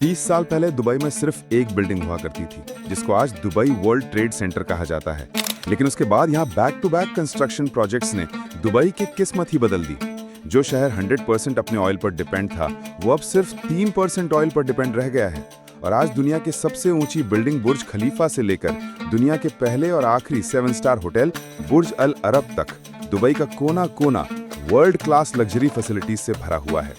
30 साल पहले दुबई में सिर्फ एक बिल्डिंग हुआ करती थी जिसको आज दुबई वर्ल्ड ट्रेड सेंटर कहा जाता है। लेकिन उसके बाद यहाँ back to back construction projects ने दुबई की किस्मत ही बदल दी। जो शहर 100% अपने ऑयल पर डिपेंड था वो अब सिर्फ 3% ऑयल पर डिपेंड रह गया है। और आज दुनिया की सबसे ऊंची बिल्डिंग बुर्ज खलीफा से लेकर दुनिया के पहले और आखिरी 7 स्टार होटल बुर्ज अल अरब तक दुबई का कोना कोना वर्ल्ड क्लास लग्जरी फैसिलिटीज से भरा हुआ है।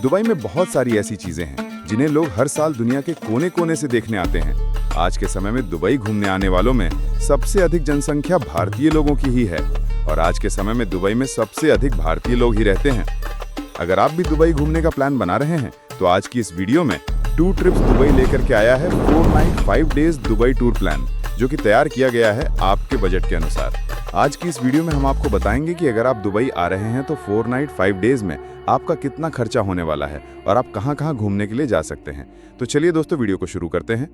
दुबई में बहुत सारी ऐसी चीजें हैं जिन्हें लोग हर साल दुनिया के कोने कोने से देखने आते हैं। आज के समय में दुबई घूमने आने वालों में सबसे अधिक जनसंख्या भारतीय लोगों की ही है और आज के समय में दुबई में सबसे अधिक भारतीय लोग ही रहते हैं। अगर आप भी दुबई घूमने का प्लान बना रहे हैं तो आज की इस वीडियो में 2 ट्रिप्स दुबई लेकर के आया है 4 night 5 days Dubai tour plan, जो कि तैयार किया गया है आपके बजट के अनुसार। आज की इस वीडियो में हम आपको बताएंगे कि अगर आप दुबई आ रहे हैं तो 4 नाइट 5 डेज में आपका कितना खर्चा होने वाला है और आप कहां कहां घूमने के लिए जा सकते हैं। तो चलिए दोस्तों, वीडियो को शुरू करते हैं।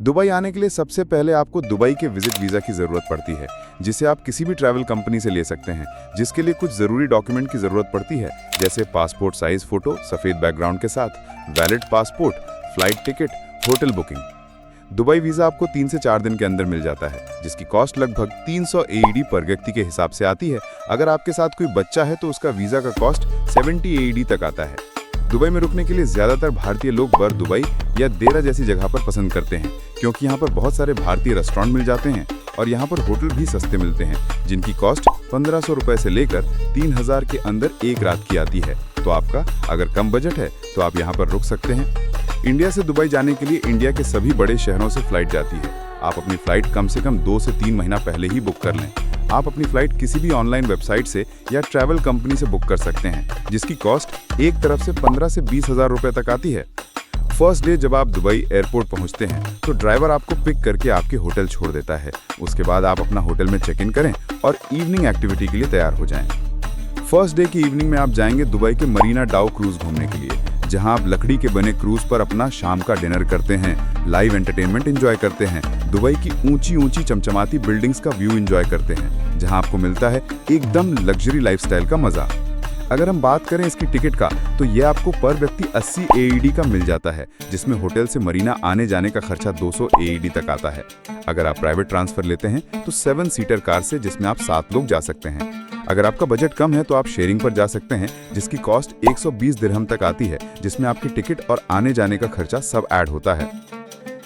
दुबई आने के लिए सबसे पहले आपको दुबई के विजिट वीज़ा की ज़रूरत पड़ती है, जिसे आप किसी भी ट्रैवल कंपनी से ले सकते हैं, जिसके लिए कुछ ज़रूरी डॉक्यूमेंट की ज़रूरत पड़ती है, जैसे पासपोर्ट साइज फ़ोटो सफ़ेद बैकग्राउंड के साथ, valid passport, flight ticket, hotel booking. Dubai visa आपको 3 से 4 दिन के अंदर मिल जाता है, जिसकी कॉस्ट लगभग 300 AED पर व्यक्ति के हिसाब से आती है। अगर आपके साथ कोई बच्चा है तो उसका वीज़ा का कॉस्ट 70 AED तक आता है। दुबई में रुकने के लिए ज़्यादातर भारतीय लोग बर दुबई या देरा जैसी जगह पर पसंद करते हैं, क्योंकि यहाँ पर बहुत सारे भारतीय रेस्टोरेंट मिल जाते हैं और यहाँ पर होटल भी सस्ते मिलते हैं, जिनकी कॉस्ट 1500 रुपए से लेकर 3000 के अंदर एक रात की आती है। तो आपका अगर कम बजट है तो आप यहाँ पर रुक सकते हैं। इंडिया से दुबई जाने के लिए इंडिया के सभी बड़े शहरों से फ्लाइट जाती है। आप अपनी फ्लाइट कम से कम 2 से 3 महीना पहले ही बुक कर लें। आप अपनी फ्लाइट किसी भी ऑनलाइन वेबसाइट से या ट्रैवल कंपनी से बुक कर सकते हैं, जिसकी कॉस्ट एक तरफ से 15 से 20 हजार रुपए तक आती है। फर्स्ट डे जब आप दुबई एयरपोर्ट पहुंचते हैं तो ड्राइवर आपको पिक करके आपके होटल छोड़ देता है। उसके बाद आप अपना होटल में चेक इन करें और इवनिंग एक्टिविटी के लिए तैयार हो जाएं। फर्स्ट डे की इवनिंग में आप जाएंगे दुबई के मरीना डाउ क्रूज घूमने के लिए, जहां आप लकड़ी के बने क्रूज पर अपना शाम का डिनर करते हैं, लाइव एंटरटेनमेंट एंजॉय करते हैं, दुबई की ऊंची ऊंची चमचमाती बिल्डिंग्स का व्यू एंजॉय करते हैं, जहां आपको मिलता है एकदम लग्जरी लाइफस्टाइल का मजा। अगर हम बात करें इसकी टिकट का तो यह आपको पर व्यक्ति 80 AED का मिल जाता है, जिसमें होटल से मरीना आने जाने का खर्चा 200 AED तक आता है। अगर आप प्राइवेट ट्रांसफर लेते हैं तो 7 सीटर कार से, जिसमें आप 7 लोग जा सकते हैं। अगर आपका बजट कम है तो आप शेयरिंग पर जा सकते हैं, जिसकी कॉस्ट 120 दिरहम तक आती है, जिसमें आपकी टिकट और आने जाने का खर्चा सब ऐड होता है।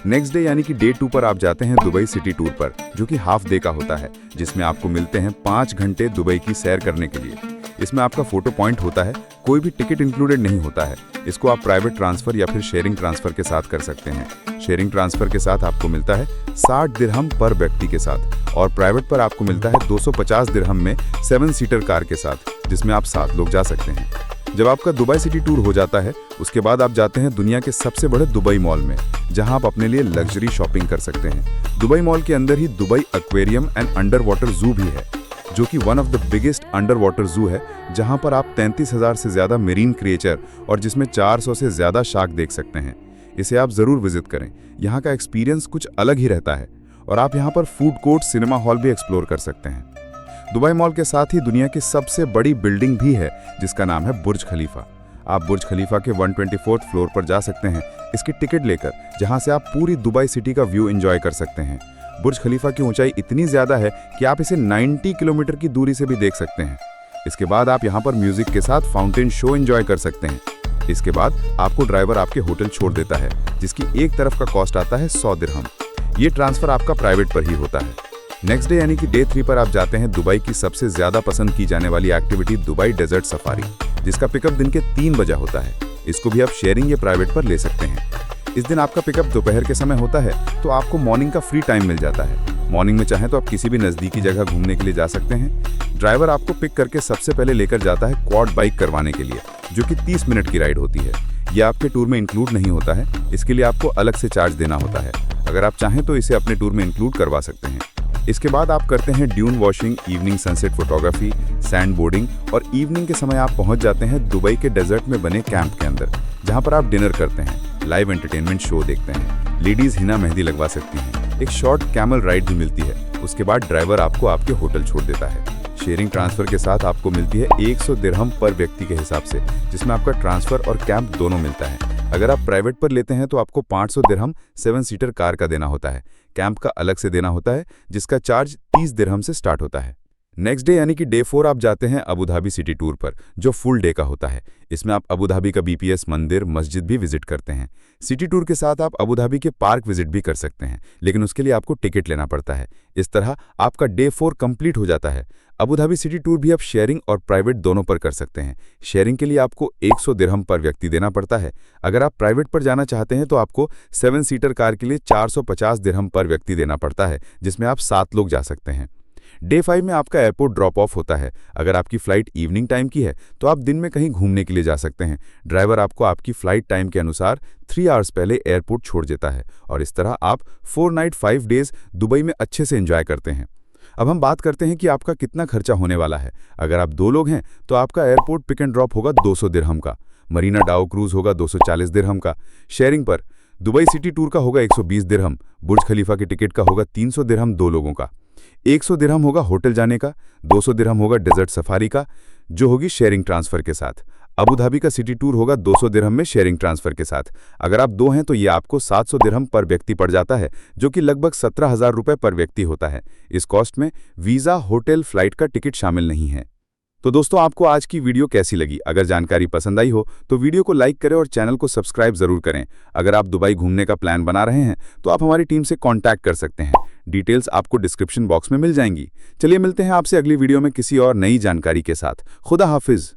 नेक्स्ट डे यानी कि डे 2 पर आप जाते हैं दुबई सिटी टूर पर, जो कि हाफ डे का होता है, जिसमें आपको मिलते हैं 5 घंटे दुबई की सैर करने के लिए। इसमें आपका फोटो पॉइंट होता है, कोई भी टिकट इंक्लूडेड नहीं होता है। इसको आप प्राइवेट ट्रांसफर या फिर शेयरिंग ट्रांसफर के साथ कर सकते हैं। शेयरिंग ट्रांसफर के साथ आपको मिलता है 60 दिरहम पर व्यक्ति के साथ और प्राइवेट पर आपको मिलता है 250 दिरहम में 7 सीटर कार के साथ, जिसमें आप 7 लोग जा सकते हैं। जब आपका दुबई सिटी टूर हो जाता है उसके बाद आप जाते हैं दुनिया के सबसे बड़े दुबई मॉल में, जहां आप अपने लिए लग्जरी शॉपिंग कर सकते हैं। दुबई मॉल के अंदर ही Dubai aquarium and underwater zoo भी है, जो कि one of the biggest underwater zoo है, जहां पर आप 33,000 से ज्यादा मेरीन क्रिएचर और जिसमें 400 से ज्यादा शार्क देख सकते हैं। इसे आप जरूर विजिट करें, यहाँ का एक्सपीरियंस कुछ अलग ही रहता है। और आप यहाँ पर फूड कोर्ट, सिनेमा हॉल भी एक्सप्लोर कर सकते हैं। दुबई मॉल के साथ ही दुनिया की सबसे बड़ी बिल्डिंग भी है, जिसका नाम है बुर्ज खलीफा। आप बुर्ज खलीफा के 124th फ्लोर पर जा सकते हैं इसकी टिकट लेकर, जहां से आप पूरी दुबई सिटी का व्यू एंजॉय कर सकते हैं। बुर्ज खलीफा की ऊंचाई इतनी ज्यादा है कि आप इसे 90 किलोमीटर की दूरी से भी देख सकते हैं। इसके बाद आप यहाँ पर म्यूजिक के साथ फाउंटेन शो एंजॉय कर सकते हैं। इसके बाद आपको ड्राइवर आपके होटल छोड़ देता है, जिसकी एक तरफ का कॉस्ट आता है 100 दिरहम। ये ट्रांसफर आपका प्राइवेट पर ही होता है। नेक्स्ट डे यानी कि डे 3 पर आप जाते हैं दुबई की सबसे ज्यादा पसंद की जाने वाली एक्टिविटी दुबई डेजर्ट सफारी, जिसका पिकअप दिन के 3 बजे होता है। इसको भी आप शेयरिंग या प्राइवेट पर ले सकते हैं। इस दिन आपका पिकअप दोपहर के समय होता है, तो आपको मॉर्निंग का फ्री टाइम मिल जाता है। मॉर्निंग में चाहें तो आप किसी भी नज़दीकी जगह घूमने के लिए जा सकते हैं। ड्राइवर आपको पिक करके सबसे पहले लेकर जाता है क्वाड बाइक करवाने के लिए, जो कि 30 मिनट की राइड होती है। यह आपके टूर में इंक्लूड नहीं होता है, इसके लिए आपको अलग से चार्ज देना होता है। अगर आप चाहें तो इसे अपने टूर में इंक्लूड करवा सकते हैं। इसके बाद आप करते हैं dune washing, evening sunset photography, sand boarding और इवनिंग के समय आप पहुंच जाते हैं दुबई के डेजर्ट में बने कैंप के अंदर, जहां पर आप डिनर करते हैं, लाइव एंटरटेनमेंट शो देखते हैं, लेडीज हिना मेहंदी लगवा सकती हैं, एक शॉर्ट कैमल राइड भी मिलती है। उसके बाद ड्राइवर आपको आपके होटल छोड़ देता है। शेयरिंग ट्रांसफर के साथ आपको मिलती है 100 दिरहम पर व्यक्ति के हिसाब से, जिसमें आपका ट्रांसफर और कैंप दोनों मिलता है। अगर आप प्राइवेट पर लेते हैं तो आपको 500 दिरहम 7 सीटर कार का देना होता है। कैंप का अलग से देना होता है, जिसका चार्ज 30 दिरहम से स्टार्ट होता है। नेक्स्ट डे यानी कि डे 4 आप जाते हैं अबू धाबी सिटी टूर पर, जो फुल डे का होता है। इसमें आप अबू धाबी का बीपीएस मंदिर, मस्जिद भी विजिट करते हैं। सिटी टूर के साथ आप अबू धाबी के पार्क विजिट भी कर सकते हैं, लेकिन उसके लिए आपको टिकट लेना पड़ता है। इस तरह आपका डे 4 कंप्लीट हो जाता है। अबू धाबी सिटी टूर भी आप शेयरिंग और प्राइवेट दोनों पर कर सकते हैं। शेयरिंग के लिए आपको 100 दिरहम पर व्यक्ति देना पड़ता है। अगर आप प्राइवेट पर जाना चाहते हैं तो आपको 7 सीटर कार के लिए 450 दिरहम पर व्यक्ति देना पड़ता है, जिसमें आप 7 लोग जा सकते हैं। डे 5 में आपका एयरपोर्ट ड्रॉप ऑफ होता है। अगर आपकी फ्लाइट इवनिंग टाइम की है तो आप दिन में कहीं घूमने के लिए जा सकते हैं। ड्राइवर आपको आपकी फ्लाइट टाइम के अनुसार 3 आवर्स पहले एयरपोर्ट छोड़ देता है और इस तरह आप 4 नाइट 5 डेज दुबई में अच्छे से एंजॉय करते हैं। अब हम बात करते हैं कि आपका कितना खर्चा होने वाला है। अगर आप 2 लोग हैं तो आपका एयरपोर्ट पिक एंड ड्रॉप होगा 200 दिरहम का, मरीना डाउ क्रूज होगा 240 दिरहम का, शेयरिंग पर दुबई सिटी टूर का होगा 120 दिरहम, बुर्ज खलीफा की टिकट का होगा 300 दिरहम 2 लोगों का, 100 दिरहम होगा होटल जाने का, 200 दिरहम होगा डेजर्ट सफारी का, जो होगी शेयरिंग ट्रांसफर के साथ। अबू धाबी का सिटी टूर होगा 200 दिरहम में शेयरिंग ट्रांसफर के साथ। अगर आप 2 हैं तो ये आपको 700 दिरहम पर व्यक्ति पड़ जाता है, जो कि लगभग 17,000 रुपये पर व्यक्ति होता है। इस कॉस्ट में वीज़ा, होटल, फ्लाइट का टिकट शामिल नहीं है। तो दोस्तों, आपको आज की वीडियो कैसी लगी? अगर जानकारी पसंद आई हो तो वीडियो को लाइक करें और चैनल को सब्सक्राइब जरूर करें। अगर आप दुबई घूमने का प्लान बना रहे हैं तो आप हमारी टीम से कांटेक्ट कर सकते हैं। डिटेल्स आपको डिस्क्रिप्शन बॉक्स में मिल जाएंगी। चलिए मिलते हैं आपसे अगली वीडियो में किसी और नई जानकारी के साथ। खुदा हाफिज।